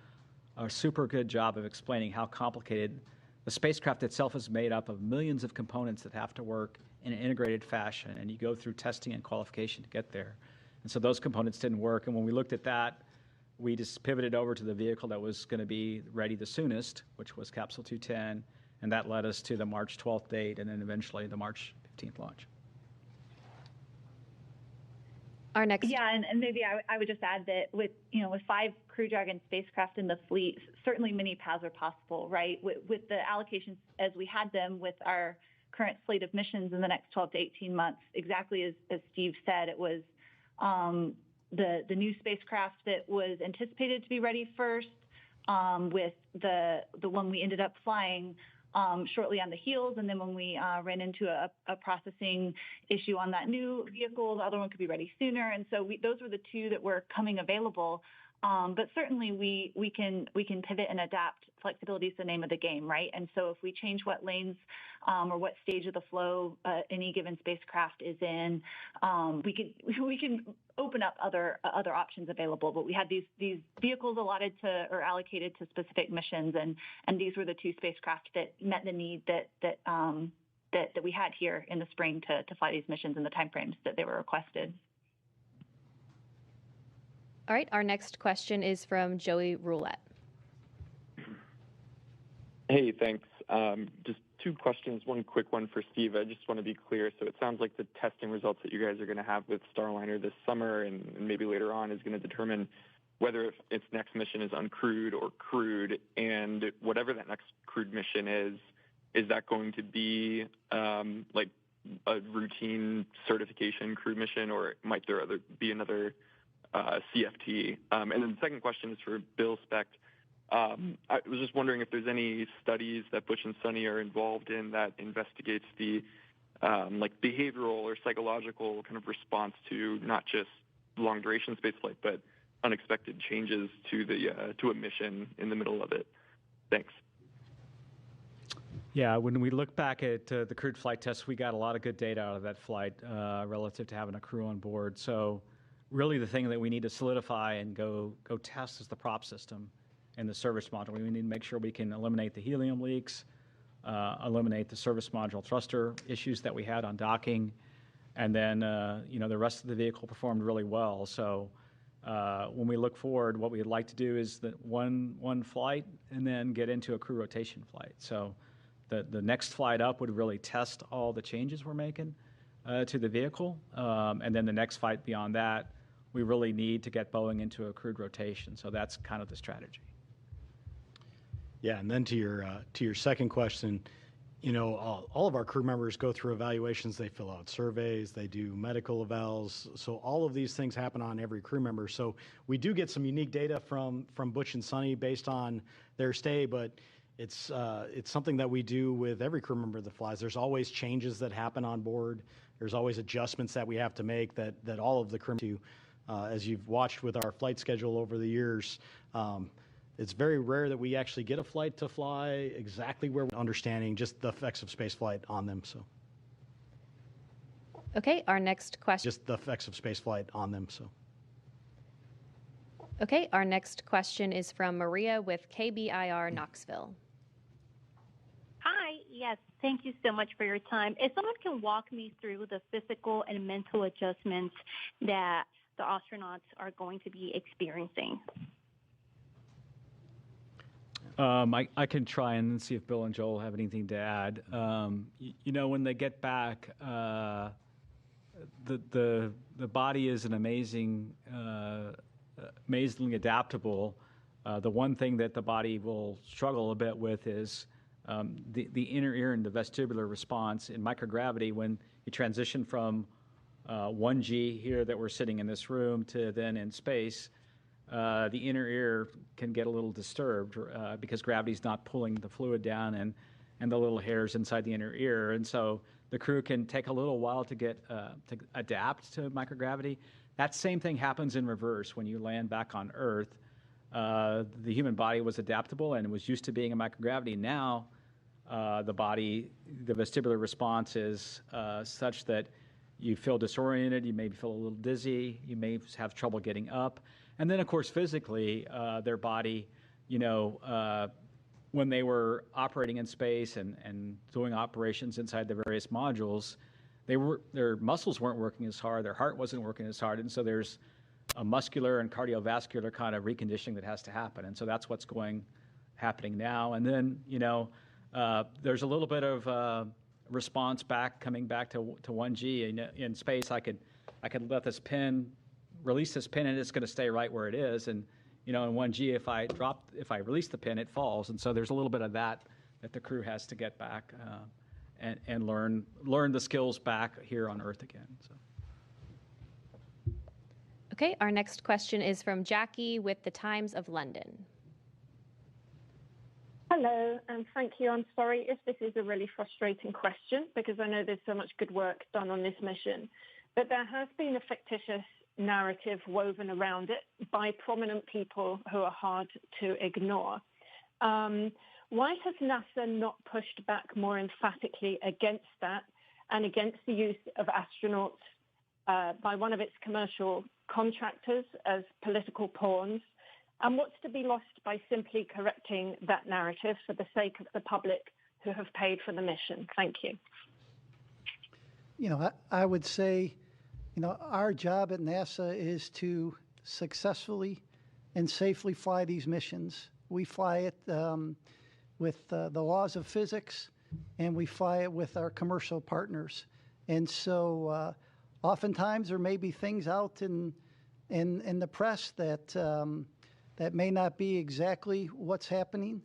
super good job of explaining how complicated the spacecraft itself is made up of millions of components that have to work in an integrated fashion, and you go through testing and qualification to get there. And so those components didn't work. And when we looked at that, we just pivoted over to the vehicle that was going to be ready the soonest, which was Capsule 210, and that led us to the March 12th date and then eventually the March 15th launch. Our next. Yeah, and maybe I would just add that with 5 Crew Dragon spacecraft in the fleet, certainly many paths are possible, right? With the allocations as we had them with our current slate of missions in the next 12 to 18 months, exactly as Steve said, it was the new spacecraft that was anticipated to be ready first, with the one we ended up flying shortly on the heels, and then when we ran into a processing issue on that new vehicle, the other one could be ready sooner, and so those were the 2 that were coming available. But certainly we can pivot and adapt. Flexibility is the name of the game, right? And so if we change what lanes or what stage of the flow any given spacecraft is in, we can open up other options available. But we had these vehicles allotted to or allocated to specific missions, and these were the 2 spacecraft that met the need that we had here in the spring to fly these missions in the timeframes that they were requested. All right, our next question is from Joey Roulette. Hey, thanks. Just 2 questions. One quick one for Steve. I just want to be clear. So it sounds like the testing results that you guys are going to have with Starliner this summer and maybe later on is going to determine whether its next mission is uncrewed or crewed. And whatever that next crewed mission is that going to be like a routine certification crewed mission, or might there be another CFT? And then the second question is for Bill Specht. I was just wondering if there's any studies that Butch and Suni are involved in that investigates the like behavioral or psychological kind of response to not just long duration spaceflight, but unexpected changes to a mission in the middle of it. Thanks. Yeah, when we look back at the crewed flight test, we got a lot of good data out of that flight relative to having a crew on board. So really the thing that we need to solidify and go test is the prop system and the service module. We need to make sure we can eliminate the helium leaks, eliminate the service module thruster issues that we had on docking, and then the rest of the vehicle performed really well. So when we look forward, what we'd like to do is that one flight and then get into a crew rotation flight. So the next flight up would really test all the changes we're making to the vehicle, and then the next flight beyond that, we really need to get Boeing into a crewed rotation. So that's kind of the strategy. Yeah, and then to your second question, all of our crew members go through evaluations. They fill out surveys. They do medical evals. So all of these things happen on every crew member. So we do get some unique data from Butch and Suni based on their stay, but it's something that we do with every crew member that flies. There's always changes that happen on board. There's always adjustments that we have to make that all of the crew do. As you've watched with our flight schedule over the years, it's very rare that we actually get a flight to fly exactly where we're understanding just the effects of space flight on them. So. Okay, our next question. Just the effects of space flight on them. So. Okay, our next question is from Maria with KBIR Knoxville. Hi, yes, thank you so much for your time. If someone can walk me through the physical and mental adjustments that the astronauts are going to be experiencing. I can try and see if Bill and Joel have anything to add. When they get back, the body is an amazingly adaptable. The one thing that the body will struggle a bit with is the inner ear and the vestibular response in microgravity. When you transition from 1G here that we're sitting in this room to then in space, the inner ear can get a little disturbed because gravity's not pulling the fluid down and the little hairs inside the inner ear. And so the crew can take a little while to adapt to microgravity. That same thing happens in reverse when you land back on Earth. The human body was adaptable and was used to being in microgravity. Now the vestibular response is such that you feel disoriented, you may feel a little dizzy, you may have trouble getting up. And then, of course, physically, their body, when they were operating in space and doing operations inside the various modules, their muscles weren't working as hard, their heart wasn't working as hard, and so there's a muscular and cardiovascular kind of reconditioning that has to happen, and so that's what's happening now. And then there's a little bit of response coming back to 1G. In space, I could let this pin release this pin, and it's going to stay right where it is. And in 1G, if I release the pin, it falls. And so there's a little bit of that the crew has to get back and learn the skills back here on Earth again. So. Okay, our next question is from Jackie with the Times of London. Hello, and thank you. I'm sorry if this is a really frustrating question because I know there's so much good work done on this mission, but there has been a fictitious narrative woven around it by prominent people who are hard to ignore. Why has NASA not pushed back more emphatically against that and against the use of astronauts by one of its commercial contractors as political pawns? And what's to be lost by simply correcting that narrative for the sake of the public who have paid for the mission? Thank you. I would say, our job at NASA is to successfully and safely fly these missions. We fly it with the laws of physics, and we fly it with our commercial partners. And so oftentimes there may be things out in the press that may not be exactly what's happening.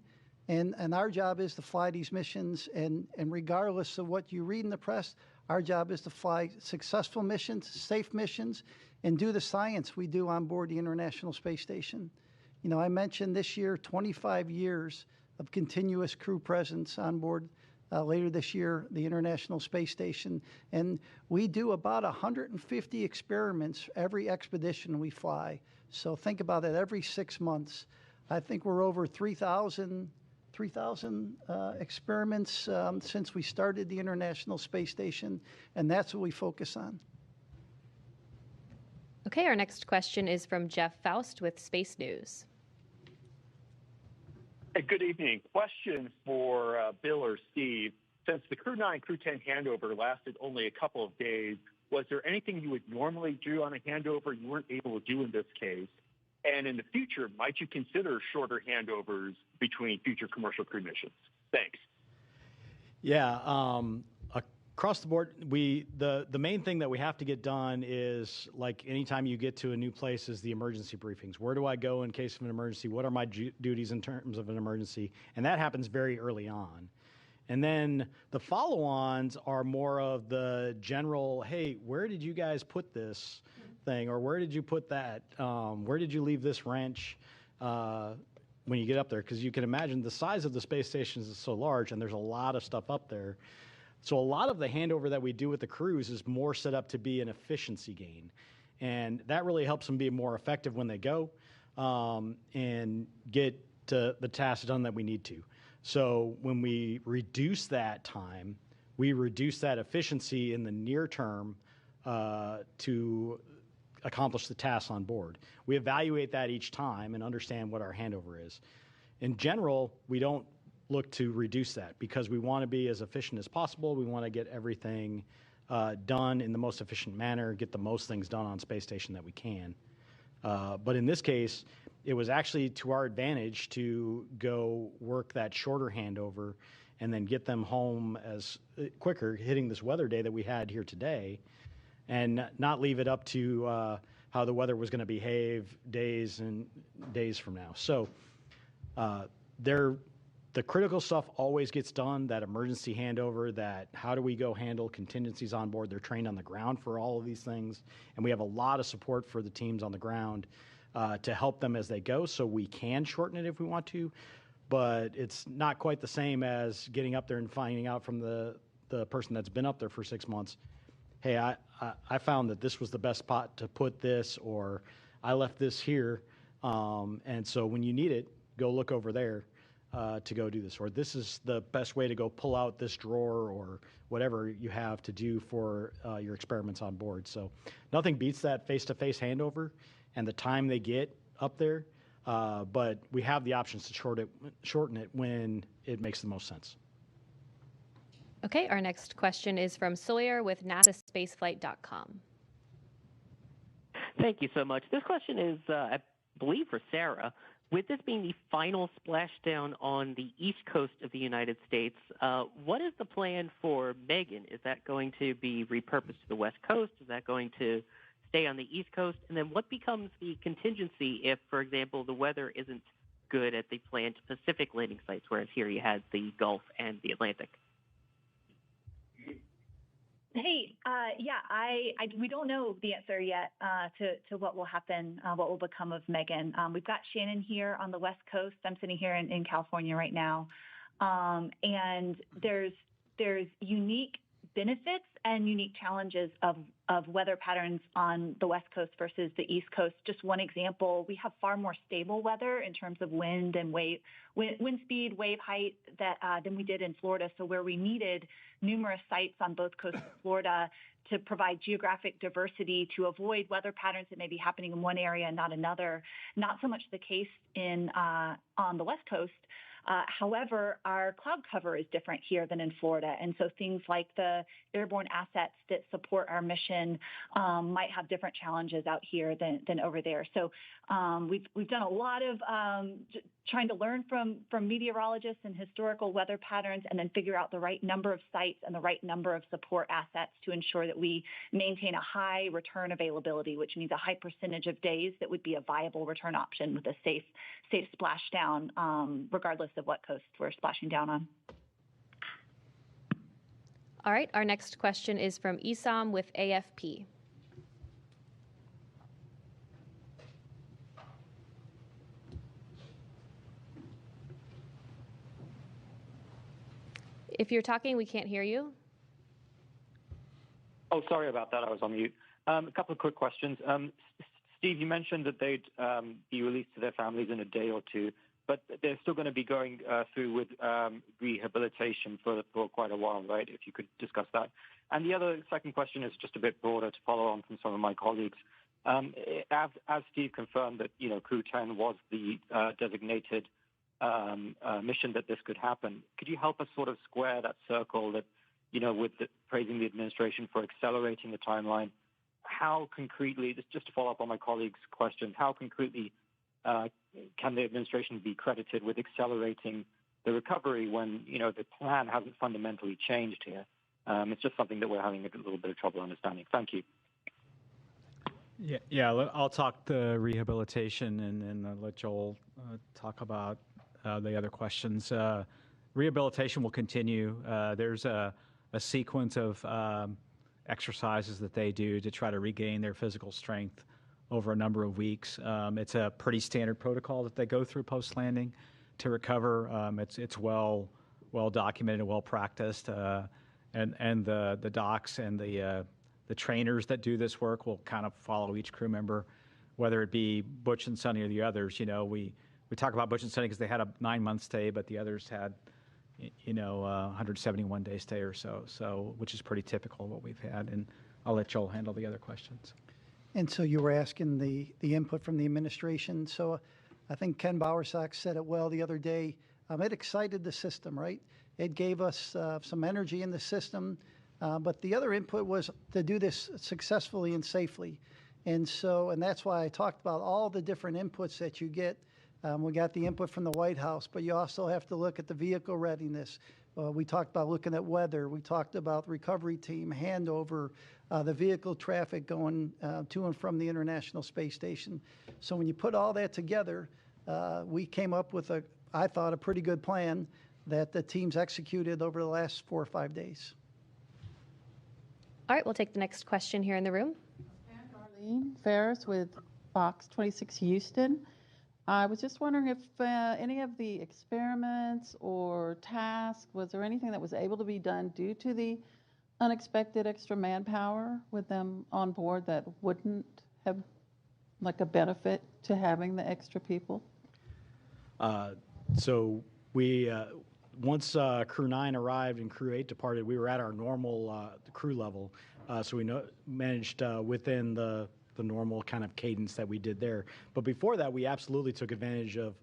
And our job is to fly these missions, and regardless of what you read in the press, our job is to fly successful missions, safe missions, and do the science we do on board the International Space Station. I mentioned this year 25 years of continuous crew presence on board. Later this year, the International Space Station. And we do about 150 experiments every expedition we fly. So think about it, every 6 months. I think we're over 3,000 experiments since we started the International Space Station, and that's what we focus on. Okay, our next question is from Jeff Faust with Space News. Hey, good evening. Question for Bill or Steve. Since the Crew 9, Crew 10 handover lasted only a couple of days, was there anything you would normally do on a handover you weren't able to do in this case? And in the future, might you consider shorter handovers between future commercial crew missions? Thanks. Yeah, across the board, the main thing that we have to get done is, like anytime you get to a new place, is the emergency briefings. Where do I go in case of an emergency? What are my duties in terms of an emergency? And that happens very early on. And then the follow-ons are more of the general, hey, where did you guys put this thing? Or where did you put that? Where did you leave this wrench when you get up there? Because you can imagine the size of the space station is so large, and there's a lot of stuff up there. So a lot of the handover that we do with the crews is more set up to be an efficiency gain. And that really helps them be more effective when they go and get to the tasks done that we need to. So when we reduce that time, we reduce that efficiency in the near term to accomplish the tasks on board. We evaluate that each time and understand what our handover is. In general, we don't look to reduce that because we want to be as efficient as possible. We want to get everything done in the most efficient manner, get the most things done on space station that we can. But in this case, it was actually to our advantage to go work that shorter handover and then get them home as quicker, hitting this weather day that we had here today, and not leave it up to how the weather was going to behave days and days from now. So the critical stuff always gets done, that emergency handover, that how do we go handle contingencies on board. They're trained on the ground for all of these things, and we have a lot of support for the teams on the ground to help them as they go, so we can shorten it if we want to, but it's not quite the same as getting up there and finding out from the person that's been up there for 6 months, hey, I found that this was the best spot to put this, or I left this here, and so when you need it, go look over there to go do this, or this is the best way to go pull out this drawer, or whatever you have to do for your experiments on board. So nothing beats that face-to-face handover and the time they get up there. but we have the options to shorten it when it makes the most sense. Okay, our next question is from Sawyer with NASASpaceflight.com. Thank you so much. This question is, I believe, for Sarah. With this being the final splashdown on the east coast of the United States, what is the plan for Megan? Is that going to be repurposed to the west coast? Is that going to stay on the east coast? And then what becomes the contingency if, for example, the weather isn't good at the planned Pacific landing sites, whereas here you had the Gulf and the Atlantic? Hey, we don't know the answer yet to what will happen, what will become of Megan. We've got Shannon here on the West Coast. I'm sitting here in California right now, and there's unique benefits and unique challenges of weather patterns on the West Coast versus the East Coast. Just one example, we have far more stable weather in terms of wind and wind speed, wave height than we did in Florida. So where we needed numerous sites on both coasts of Florida to provide geographic diversity to avoid weather patterns that may be happening in one area and not another, not so much the case on the West Coast. However, our cloud cover is different here than in Florida. And so things like the airborne assets that support our mission might have different challenges out here than over there. So we've done a lot of trying to learn from meteorologists and historical weather patterns and then figure out the right number of sites and the right number of support assets to ensure that we maintain a high return availability, which means a high percentage of days that would be a viable return option with a safe splashdown, regardless of what coast we're splashing down on. All right, our next question is from Isam with AFP. If you're talking, we can't hear you. Oh, sorry about that. I was on mute. A couple of quick questions. Steve, you mentioned that they'd be released to their families in a day or two, but they're still going to be going through with rehabilitation for quite a while, right? If you could discuss that. And the other second question is just a bit broader to follow on from some of my colleagues. As Steve confirmed that, Crew 10 was the designated mission that this could happen, could you help us sort of square that circle that, with praising the administration for accelerating the timeline? How concretely, just to follow up on my colleagues' questions, how concretely can the administration be credited with accelerating the recovery when, the plan hasn't fundamentally changed here? It's just something that we're having a little bit of trouble understanding. Thank you. Yeah. I'll talk the rehabilitation and then let Joel talk about the other questions. Rehabilitation will continue. There's a sequence of exercises that they do to try to regain their physical strength over a number of weeks. It's a pretty standard protocol that they go through post-landing to recover. It's well documented and well practiced, and the docs and the trainers that do this work will kind of follow each crew member, whether it be Butch and Suni or the others. We talk about Butch and Suni because they had a 9-month stay, but the others had 171-day stay or so, which is pretty typical of what we've had. And I'll let Joel handle the other questions. And so you were asking the input from the administration. So I think Ken Bowersox said it well the other day. It excited the system, right? It gave us some energy in the system. But the other input was to do this successfully and safely. And that's why I talked about all the different inputs that you get. We got the input from the White House, but you also have to look at the vehicle readiness. We talked about looking at weather. We talked about recovery team, handover, the vehicle traffic going to and from the International Space Station. So when you put all that together, we came up with I thought, a pretty good plan that the teams executed over the last 4 or 5 days. All right, we'll take the next question here in the room. Darlene Ferris with Fox 26 Houston. I was just wondering if any of the experiments or tasks, was there anything that was able to be done due to the unexpected extra manpower with them on board that wouldn't have like a benefit to having the extra people? So we, once Crew 9 arrived and Crew 8 departed, we were at our normal crew level. So we managed within the the normal kind of cadence that we did there. But before that, we absolutely took advantage of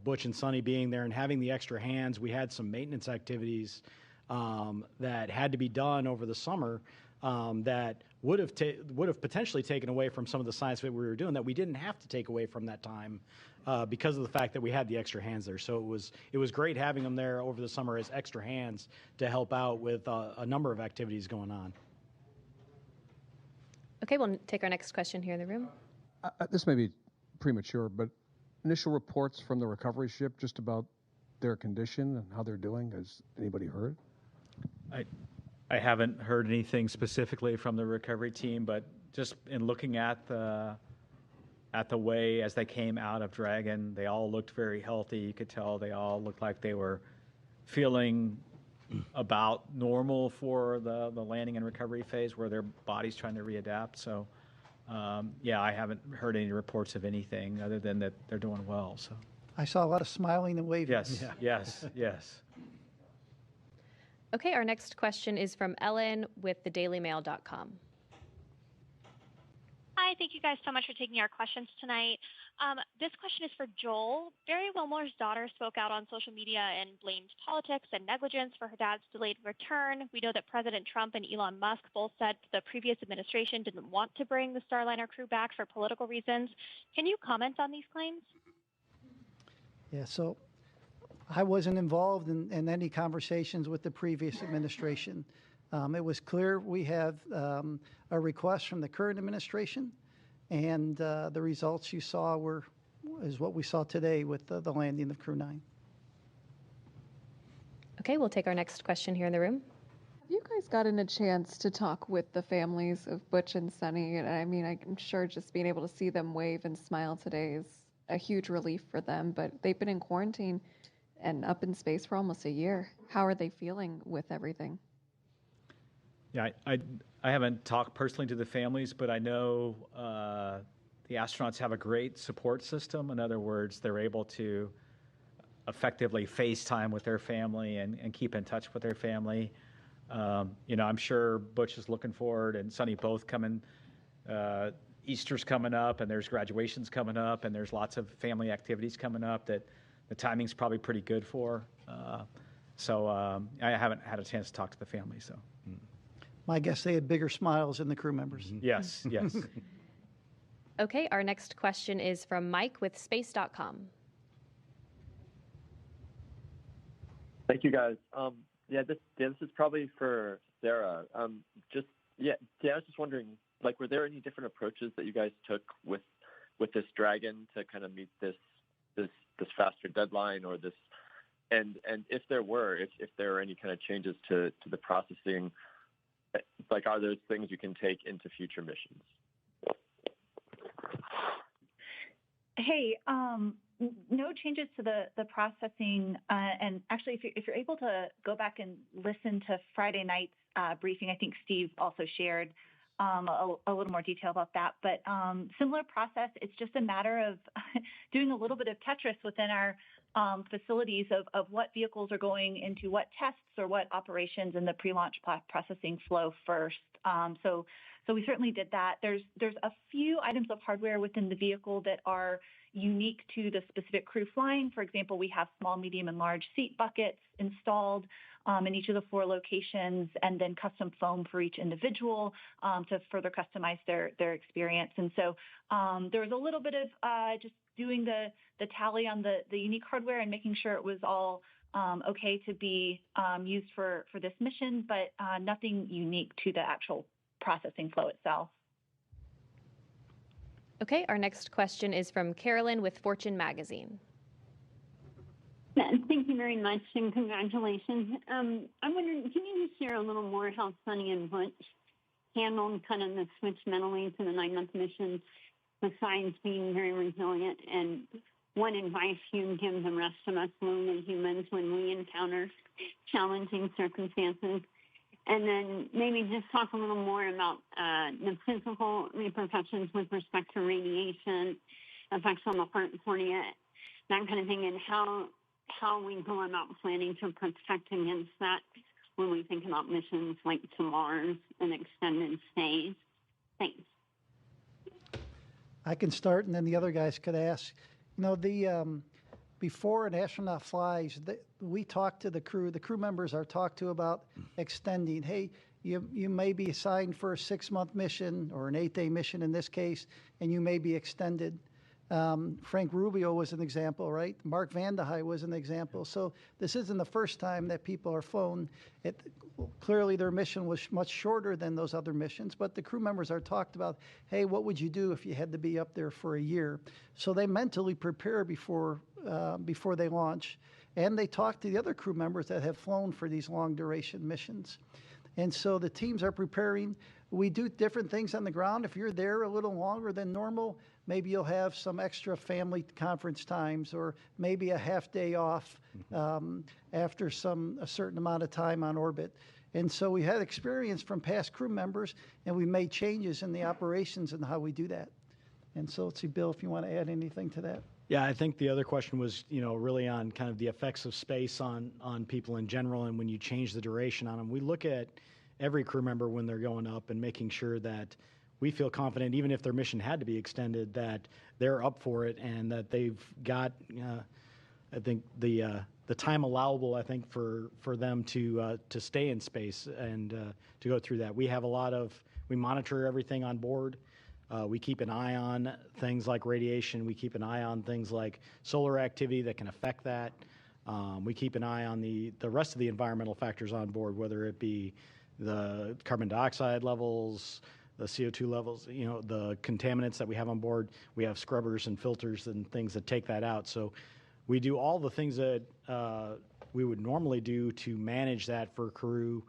Butch and Suni being there and having the extra hands. We had some maintenance activities that had to be done over the summer that would have potentially taken away from some of the science that we were doing that we didn't have to take away from that time because of the fact that we had the extra hands there. So it was great having them there over the summer as extra hands to help out with a number of activities going on. Okay, we'll take our next question here in the room. This may be premature, but initial reports from the recovery ship just about their condition and how they're doing. Has anybody heard? I haven't heard anything specifically from the recovery team, but just in looking at the way as they came out of Dragon, they all looked very healthy. You could tell they all looked like they were feeling about normal for the landing and recovery phase where their body's trying to readapt. So, yeah, I haven't heard any reports of anything other than that they're doing well. So I saw a lot of smiling and waving. yes, yes. Okay, our next question is from Ellen with thedailymail.com. Hi, thank you guys so much for taking our questions tonight. This question is for Joel. Barry Wilmore's daughter spoke out on social media and blamed politics and negligence for her dad's delayed return. We know that President Trump and Elon Musk both said the previous administration didn't want to bring the Starliner crew back for political reasons. Can you comment on these claims? Yeah, so I wasn't involved in any conversations with the previous administration. It was clear we have a request from the current administration, and the results you saw is what we saw today with the landing of Crew 9. Okay, we'll take our next question here in the room. Have you guys gotten a chance to talk with the families of Butch and Suni? And I mean, I'm sure just being able to see them wave and smile today is a huge relief for them, but they've been in quarantine and up in space for almost a year. How are they feeling with everything? Yeah, I haven't talked personally to the families, but I know the astronauts have a great support system. In other words, they're able to effectively FaceTime with their family and keep in touch with their family. I'm sure Butch is looking forward, and Suni both coming. Easter's coming up, and there's graduations coming up, and there's lots of family activities coming up that the timing's probably pretty good for. So I haven't had a chance to talk to the family. So My guess they had bigger smiles than the crew members. Yes, yes. Okay, our next question is from Mike with space.com. Thank you, guys. This is probably for Sarah. I was just wondering, were there any different approaches that you guys took with this Dragon to kind of meet this faster deadline, or this, and if there are any kind of changes to the processing, are those things you can take into future missions? Hey, no changes to the processing. And actually, if you're able to go back and listen to Friday night's briefing, I think Steve also shared a little more detail about that. But similar process, it's just a matter of doing a little bit of Tetris within our facilities of what vehicles are going into what tests or what operations in the pre-launch processing flow first. So we certainly did that. There's a few items of hardware within the vehicle that are unique to the specific crew flying. For example, we have small, medium, and large seat buckets installed in each of the 4 locations, and then custom foam for each individual to further customize their experience. And so there was a little bit of just doing the tally on the unique hardware and making sure it was all okay to be used for this mission, but nothing unique to the actual processing flow itself. Okay, our next question is from Carolyn with Fortune Magazine. Thank you very much, and congratulations. I'm wondering, can you just share a little more how Suni and Butch handled kind of the switch mentally to the 9-month mission, besides being very resilient, and what advice you give the rest of us lonely humans when we encounter challenging circumstances? And then maybe just talk a little more about the physical repercussions with respect to radiation, effects on the heart and cornea, that kind of thing, and how we go about planning to protect against that when we think about missions like to Mars and extended stays. Thanks. I can start, and then the other guys could ask. Before an astronaut flies, we talk to the crew. The crew members are talked to about extending. Hey, you may be assigned for a 6-month mission or an 8-day mission in this case, and you may be extended. Frank Rubio was an example, right? Mark Vande Hei was an example. So this isn't the first time that people are flown. Clearly, their mission was much shorter than those other missions, but the crew members are talked about, hey, what would you do if you had to be up there for a year? So they mentally prepare before they launch, and they talk to the other crew members that have flown for these long duration missions. And so the teams are preparing. We do different things on the ground. If you're there a little longer than normal, maybe you'll have some extra family conference times, or maybe a half day off after a certain amount of time on orbit. And so we had experience from past crew members, and we made changes in the operations and how we do that. And so let's see, Bill, if you want to add anything to that. Yeah, I think the other question was, really on kind of the effects of space on people in general, and when you change the duration on them. We look at every crew member when they're going up and making sure that we feel confident, even if their mission had to be extended, that they're up for it and that they've got, I think, the time allowable, I think, for them to stay in space and to go through that. We monitor everything on board. We keep an eye on things like radiation. We keep an eye on things like solar activity that can affect that. We keep an eye on the rest of the environmental factors on board, whether it be the carbon dioxide levels, the CO2 levels, the contaminants that we have on board. We have scrubbers and filters and things that take that out. So we do all the things that we would normally do to manage that for crew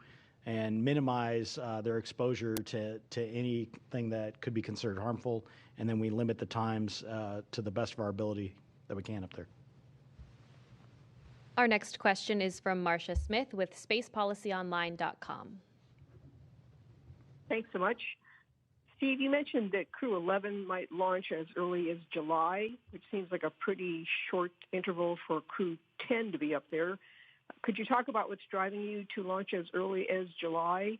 and minimize their exposure to anything that could be considered harmful, and then we limit the times to the best of our ability that we can up there. Our next question is from Marcia Smith with spacepolicyonline.com. Thanks so much. Steve, you mentioned that Crew 11 might launch as early as July, which seems like a pretty short interval for Crew 10 to be up there. Could you talk about what's driving you to launch as early as July?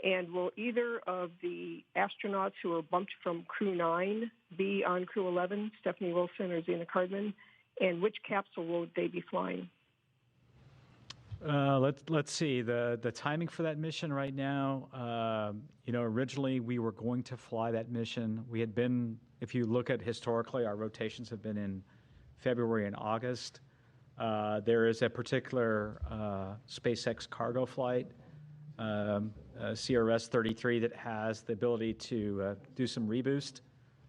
And will either of the astronauts who are bumped from Crew 9 be on Crew 11, Stephanie Wilson or Zena Cardman? And which capsule will they be flying? Let's see the timing for that mission right now. Originally we were going to fly that mission. We had been, if you look at historically, our rotations have been in February and August. There is a particular SpaceX cargo flight, CRS-33, that has the ability to do some reboost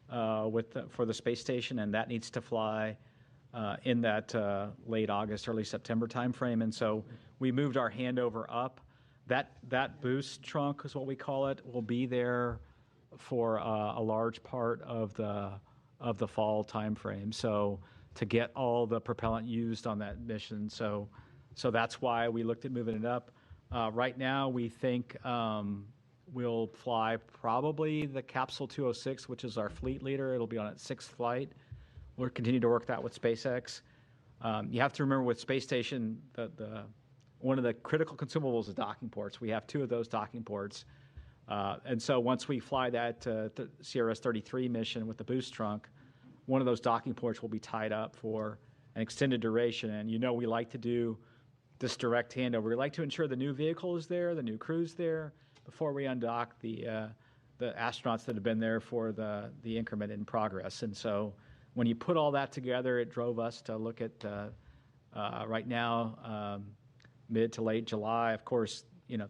for the space station, and that needs to fly in that late August, early September timeframe. And so we moved our handover up. That boost trunk is what we call it, will be there for a large part of the fall timeframe. So to get all the propellant used on that mission. So that's why we looked at moving it up. Right now, we think we'll fly probably the capsule 206, which is our fleet leader. It'll be on its 6th flight. We'll continue to work that with SpaceX. You have to remember with space station, one of the critical consumables is docking ports. We have 2 of those docking ports. And so once we fly that CRS-33 mission with the boost trunk, one of those docking ports will be tied up for an extended duration. And we like to do this direct handover. We like to ensure the new vehicle is there, the new crew's there, before we undock the astronauts that have been there for the increment in progress. And so when you put all that together, it drove us to look at right now, mid to late July. Of course,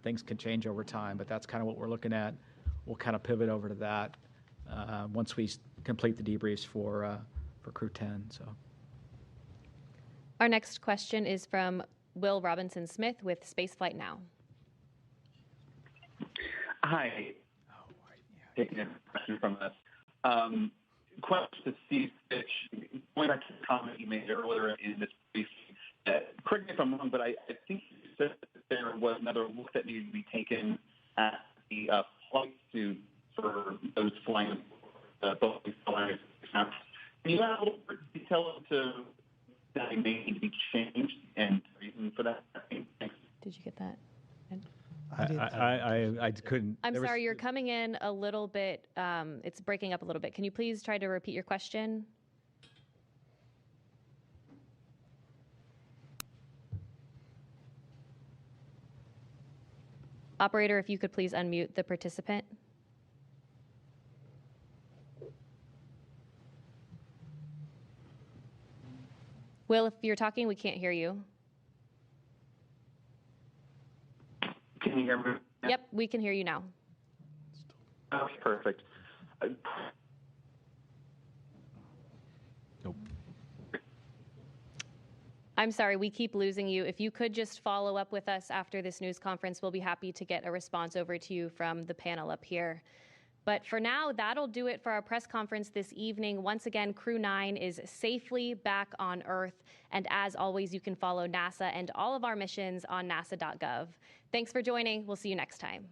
things can change over time, but that's kind of what we're looking at. We'll kind of pivot over to that once we complete the debriefs for Crew 10. So, our next question is from Will Robinson Smith with Spaceflight Now. Hi. Taking a question from us. Question to Steve Stitch. Going back to the comment you made earlier in this briefing, correct me if I'm wrong, but I think you said that there was another look that needed to be taken at the flight suit for those flying both flyers. Can you add a little more detail into that may need to be changed and reason for that? Thanks. Did you get that? I couldn't. I'm sorry, you're coming in a little bit, it's breaking up a little bit. Can you please try to repeat your question? Operator, if you could please unmute the participant. Will, if you're talking, we can't hear you. Can you hear me? Yep, we can hear you now. Okay, perfect. I'm sorry, we keep losing you. If you could just follow up with us after this news conference, we'll be happy to get a response over to you from the panel up here. But for now, that'll do it for our press conference this evening. Once again, Crew 9 is safely back on Earth. And as always, you can follow NASA and all of our missions on nasa.gov. Thanks for joining. We'll see you next time.